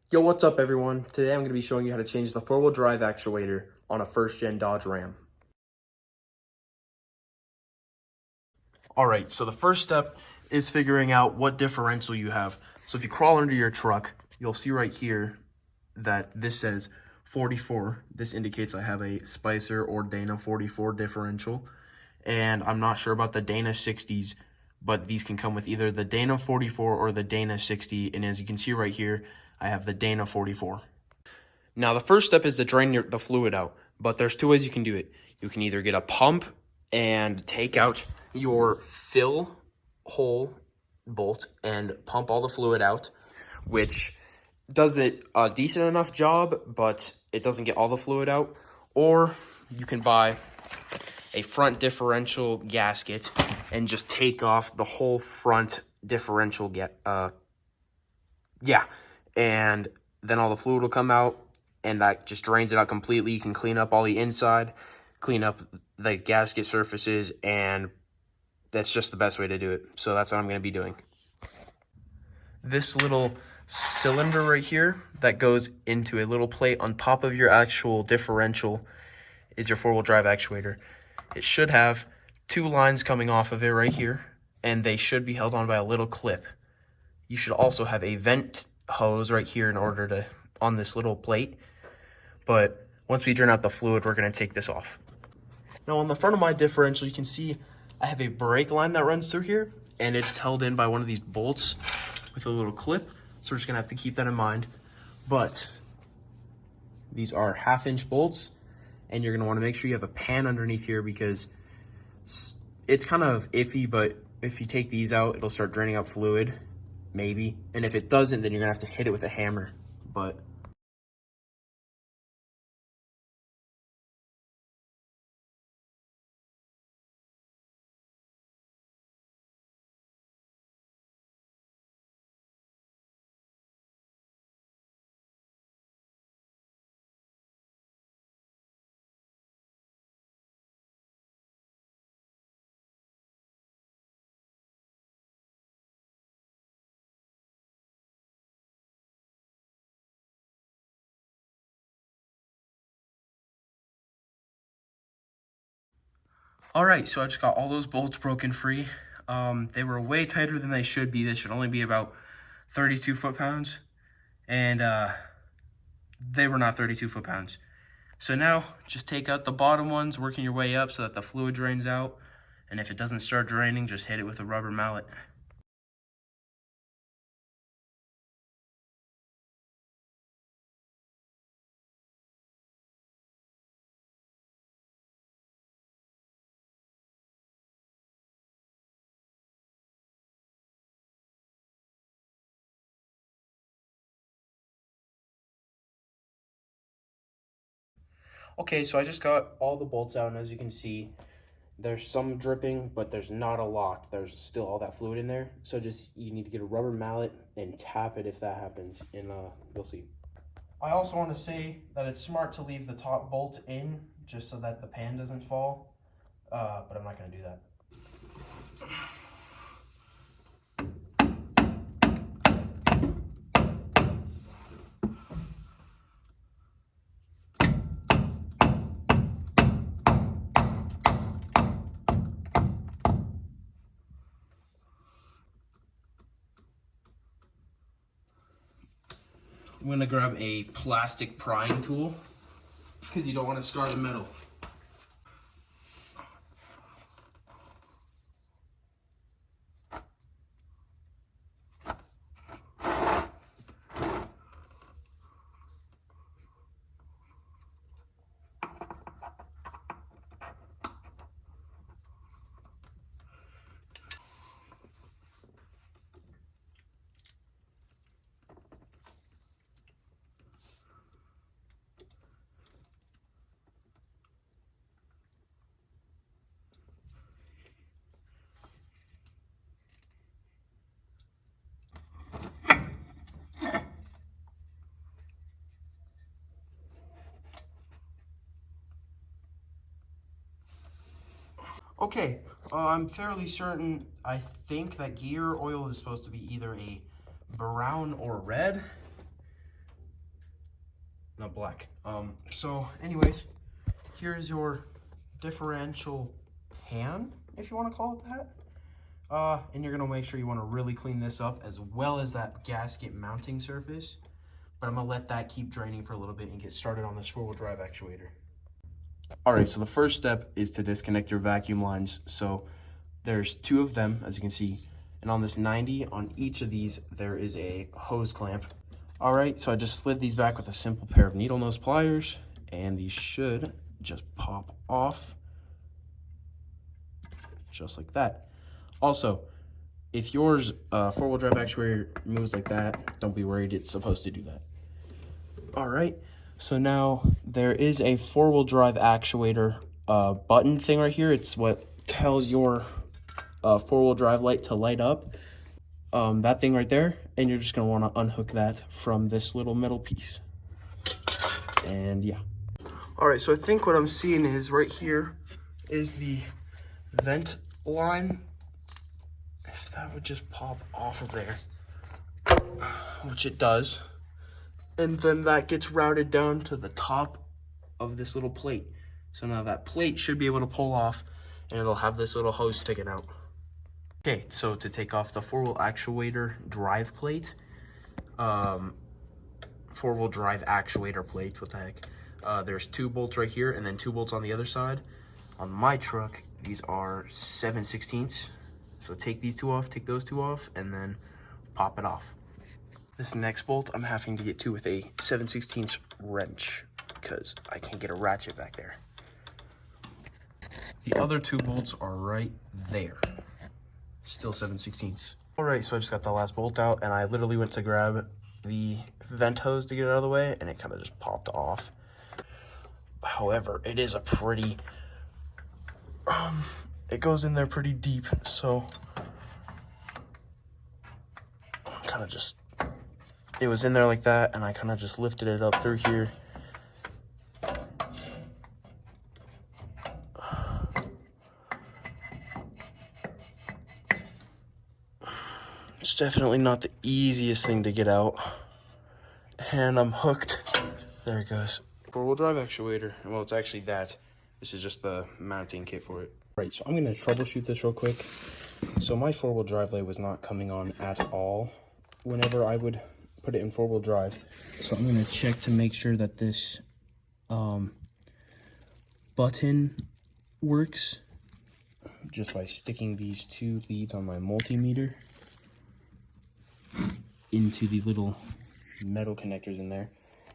Yo, what's up everyone? Today I'm going to be showing you how to change the four-wheel drive actuator on a first-gen Dodge Ram. Alright, so the first step is figuring out what differential you have. So if you crawl under your truck, you'll see right here that this says 44. This indicates I have a Spicer or Dana 44 differential. And I'm not sure about the Dana 60s, but these can come with either the Dana 44 or the Dana 60. And as you can see right here, I have the Dana 44. Now, the first step is to drain the fluid out, but there's two ways you can do it. You can either get a pump and take out your fill hole bolt and pump all the fluid out, which does it a decent enough job, but it doesn't get all the fluid out. Or you can buy a front differential gasket and just take off the whole front differential and then all the fluid will come out, and that just drains it out completely. You can clean up all the inside, clean up the gasket surfaces, and that's just the best way to do it. So that's what I'm going to be doing. This little cylinder right here that goes into a little plate on top of your actual differential is your four-wheel drive actuator. It should have two lines coming off of it right here, and they should be held on by a little clip. You should also have a vent hose right here in order to on this little plate. But once we drain out the fluid, we're going to take this off. Now on the front of my differential, you can see I have a brake line that runs through here, and it's held in by one of these bolts with a little clip. So we're just going to have to keep that in mind. But these are 1/2-inch bolts, and you're going to want to make sure you have a pan underneath here because it's kind of iffy, but if you take these out, it'll start draining out fluid, maybe. And if it doesn't, then you're going to have to hit it with a hammer. But Alright, so I just got all those bolts broken free. They were way tighter than they should be. They should only be about 32 foot-pounds. And they were not 32 foot-pounds. So now, just take out the bottom ones, working your way up so that the fluid drains out. And if it doesn't start draining, just hit it with a rubber mallet. Okay, so I just got all the bolts out, and as you can see, there's some dripping, but there's not a lot. There's still all that fluid in there. So you need to get a rubber mallet and tap it if that happens, and you'll see. I also want to say that it's smart to leave the top bolt in just so that the pan doesn't fall, but I'm not going to do that. I'm going to grab a plastic prying tool because you don't want to scar the metal. Okay, I'm fairly certain, I think that gear oil is supposed to be either a brown or red. black. So anyways, here is your differential pan, if you want to call it that. And you're gonna make sure you want to really clean this up, as well as that gasket mounting surface. But I'm gonna let that keep draining for a little bit and get started on this four-wheel drive actuator. All right, so the first step is to disconnect your vacuum lines. So there's 2 of them, as you can see, and on this 90, on each of these, there is a hose clamp. All right, so I just slid these back with a simple pair of needle nose pliers, and these should just pop off, just like that. Also, if yours four-wheel drive actuator moves like that, don't be worried, it's supposed to do that. All right, so now there is a four-wheel drive actuator button thing right here. It's what tells your four-wheel drive light to light up. That thing right there, and you're just gonna wanna unhook that from this little metal piece. And yeah. All right, so I think what I'm seeing is right here is the vent line. If that would just pop off of there, which it does. And then that gets routed down to the top of this little plate. So now that plate should be able to pull off, and it'll have this little hose sticking out. Okay, so to take off the four-wheel actuator drive plate, four-wheel drive actuator plate, what the heck? There's 2 bolts right here, and then 2 bolts on the other side. On my truck, these are 7/16. So take these 2 off, take those 2 off, and then pop it off. This next bolt I'm having to get to with a 7/16 wrench because I can't get a ratchet back there. The other 2 bolts are right there. Still 7/16. All right, so I just got the last bolt out, and I literally went to grab the vent hose to get it out of the way, and it kind of just popped off. However, it is a pretty, it goes in there pretty deep, so kind of just, it was in there like that, and I kind of just lifted it up through here. It's definitely not the easiest thing to get out. And I'm hooked. There it goes. Four-wheel drive actuator. Well, it's actually that. This is just the mounting kit for it. Right, so I'm gonna troubleshoot this real quick. So my four-wheel drive light was not coming on at all whenever I would put it in four-wheel drive. So I'm gonna check to make sure that this button works just by sticking these 2 leads on my multimeter into the little metal connectors in there.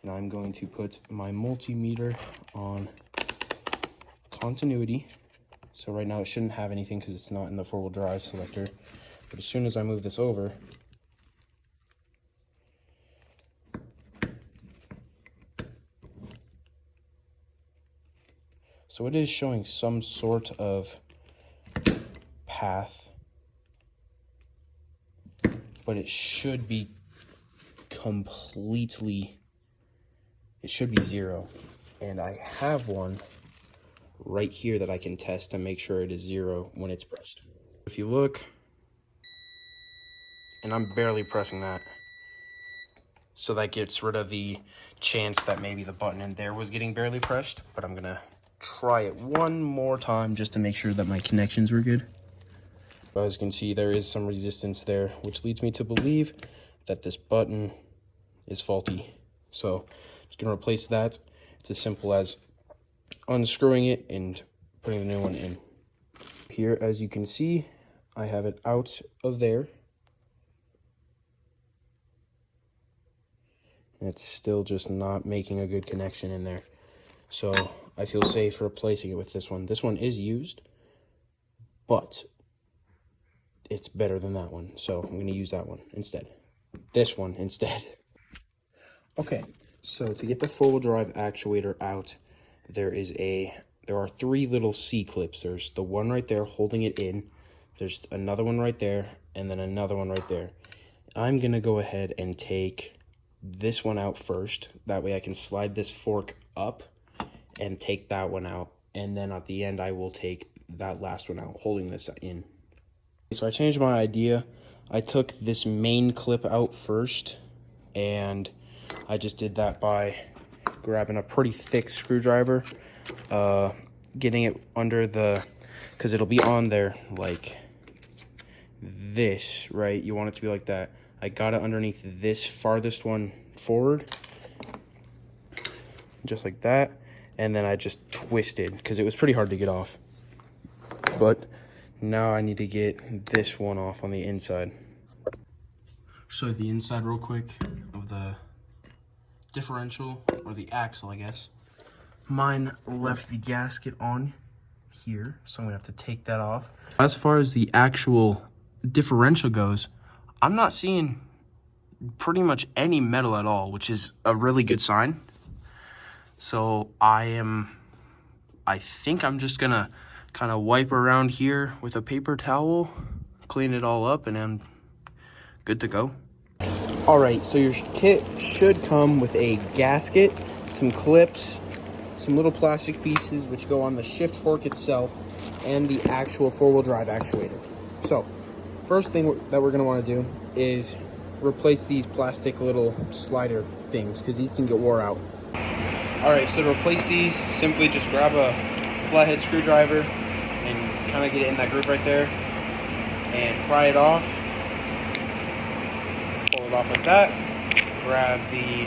And I'm going to put my multimeter on continuity. So right now it shouldn't have anything because it's not in the four-wheel drive selector. But as soon as I move this over, so it is showing some sort of path, but it should be completely, it should be 0. And I have one right here that I can test to make sure it is 0 when it's pressed. If you look, and I'm barely pressing that, so that gets rid of the chance that maybe the button in there was getting barely pressed, but I'm gonna try it one more time just to make sure that my connections were good. As you can see, there is some resistance there, which leads me to believe that this button is faulty. So I'm just gonna replace that. It's as simple as unscrewing it and putting the new one in. Here, as you can see, I have it out of there. And it's still just not making a good connection in there. So I feel safe replacing it with this one. This one is used, but it's better than that one. So I'm gonna use that one instead. This one instead. Okay, so to get the four-wheel drive actuator out, there are 3 little C-clips. There's the one right there holding it in. There's another one right there, and then another one right there. I'm gonna go ahead and take this one out first. That way I can slide this fork up and take that one out. And then at the end, I will take that last one out, holding this in. So I changed my idea. I took this main clip out first, and I just did that by grabbing a pretty thick screwdriver, getting it under the, because it'll be on there like this, right? You want it to be like that. I got it underneath this farthest one forward, just like that. And then I just twisted because it was pretty hard to get off. But now I need to get this one off on the inside. Show you the inside real quick of the differential, or the axle, I guess. Mine left the gasket on here, so I'm gonna have to take that off. As far as the actual differential goes, I'm not seeing pretty much any metal at all, which is a really good sign. So I think I'm just gonna kind of wipe around here with a paper towel, clean it all up, and I'm good to go. All right, so your kit should come with a gasket, some clips, some little plastic pieces which go on the shift fork itself, and the actual four-wheel drive actuator. So first thing that we're gonna wanna do is replace these plastic little slider things, because these can get wore out. All right, so to replace these, simply just grab a flathead screwdriver and kind of get it in that groove right there and pry it off. Pull it off like that. Grab the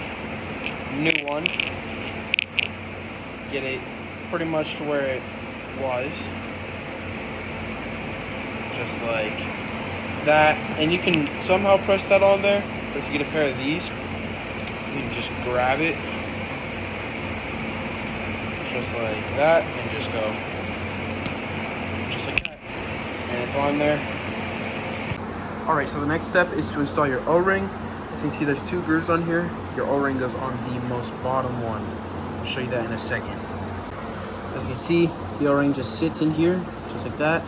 new one. Get it pretty much to where it was. Just like that. And you can somehow press that on there, but if you get a pair of these, you can just grab it. Just like that, and just go. Just like that. And it's on there. Alright, so the next step is to install your O-ring. As you can see, there's two grooves on here. Your O-ring goes on the most bottom one. I'll show you that in a second. As you can see, the O-ring just sits in here, just like that.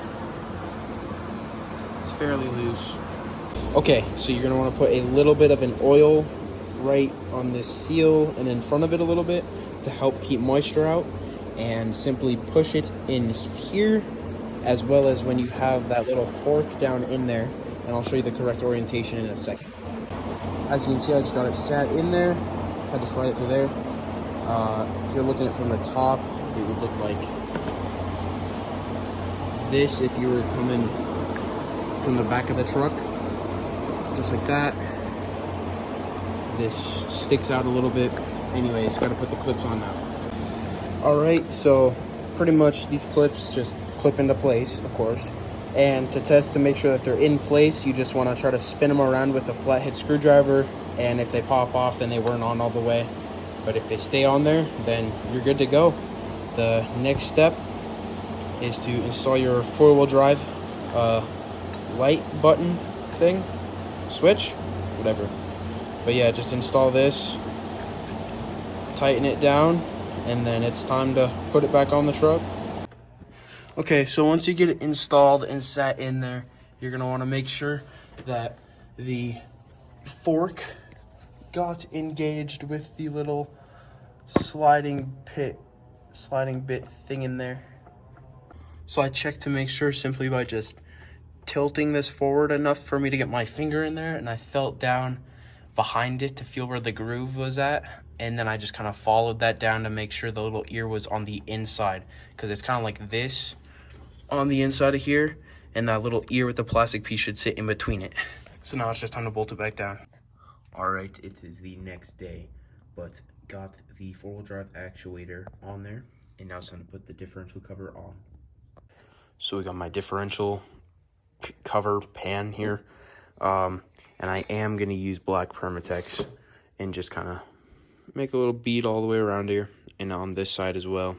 It's fairly loose. Okay, so you're going to want to put a little bit of an oil right on this seal and in front of it a little bit to help keep moisture out, and simply push it in here, as well as when you have that little fork down in there, and I'll show you the correct orientation in a second. As you can see, I just got it sat in there, had to slide it through there. If you're looking at it from the top, it would look like this if you were coming from the back of the truck, just like that. This sticks out a little bit. Anyways, got to put the clips on now. All right, so pretty much these clips just clip into place, of course. And to test to make sure that they're in place, you just want to try to spin them around with a flathead screwdriver. And if they pop off, then they weren't on all the way. But if they stay on there, then you're good to go. The next step is to install your four-wheel drive light button thing, switch, whatever. But yeah, just install this, tighten it down, and then it's time to put it back on the truck. Okay, so once you get it installed and sat in there, you're gonna wanna make sure that the fork got engaged with the little sliding bit thing in there. So I checked to make sure simply by just tilting this forward enough for me to get my finger in there, and I felt down behind it to feel where the groove was at, and then I just kind of followed that down to make sure the little ear was on the inside, because it's kind of like this on the inside of here, and that little ear with the plastic piece should sit in between it. So now it's just time to bolt it back down. All right, it is the next day, but got the four-wheel drive actuator on there, and now it's time to put the differential cover on. So we got my differential cover pan here, and I am going to use black Permatex and just kind of make a little bead all the way around here and on this side as well,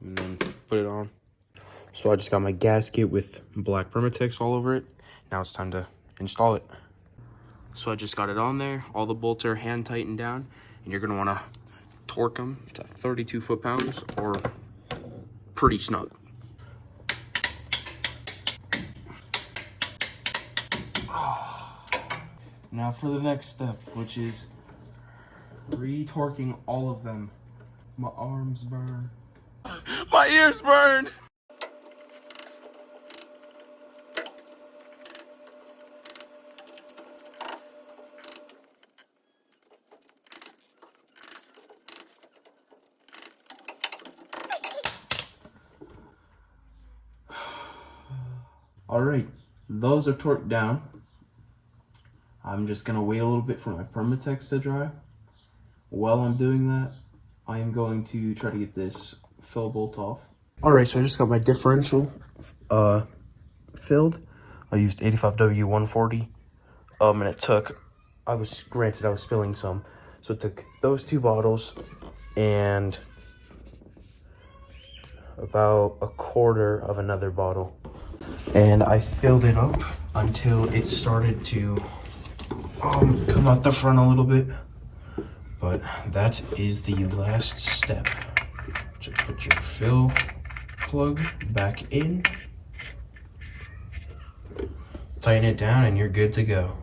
and then put it on. So I just got my gasket with black Permatex all over it. Now it's time to install it. So I just got it on there. All the bolts are hand tightened down, and you're going to want to torque them to 32 foot-pounds or pretty snug. Now for the next step, which is re-torquing all of them. My arms burn. My ears burn! Alright, those are torqued down. I'm just going to wait a little bit for my Permatex to dry. While I'm doing that, I am going to try to get this fill bolt off. Alright, so I just got my differential filled. I used 85 w150. And it took, I was spilling some. So it took those 2 bottles and about a quarter of another bottle. And I filled it up until it started to come out the front a little bit. But that is the last step. Just put your fill plug back in, tighten it down, and you're good to go.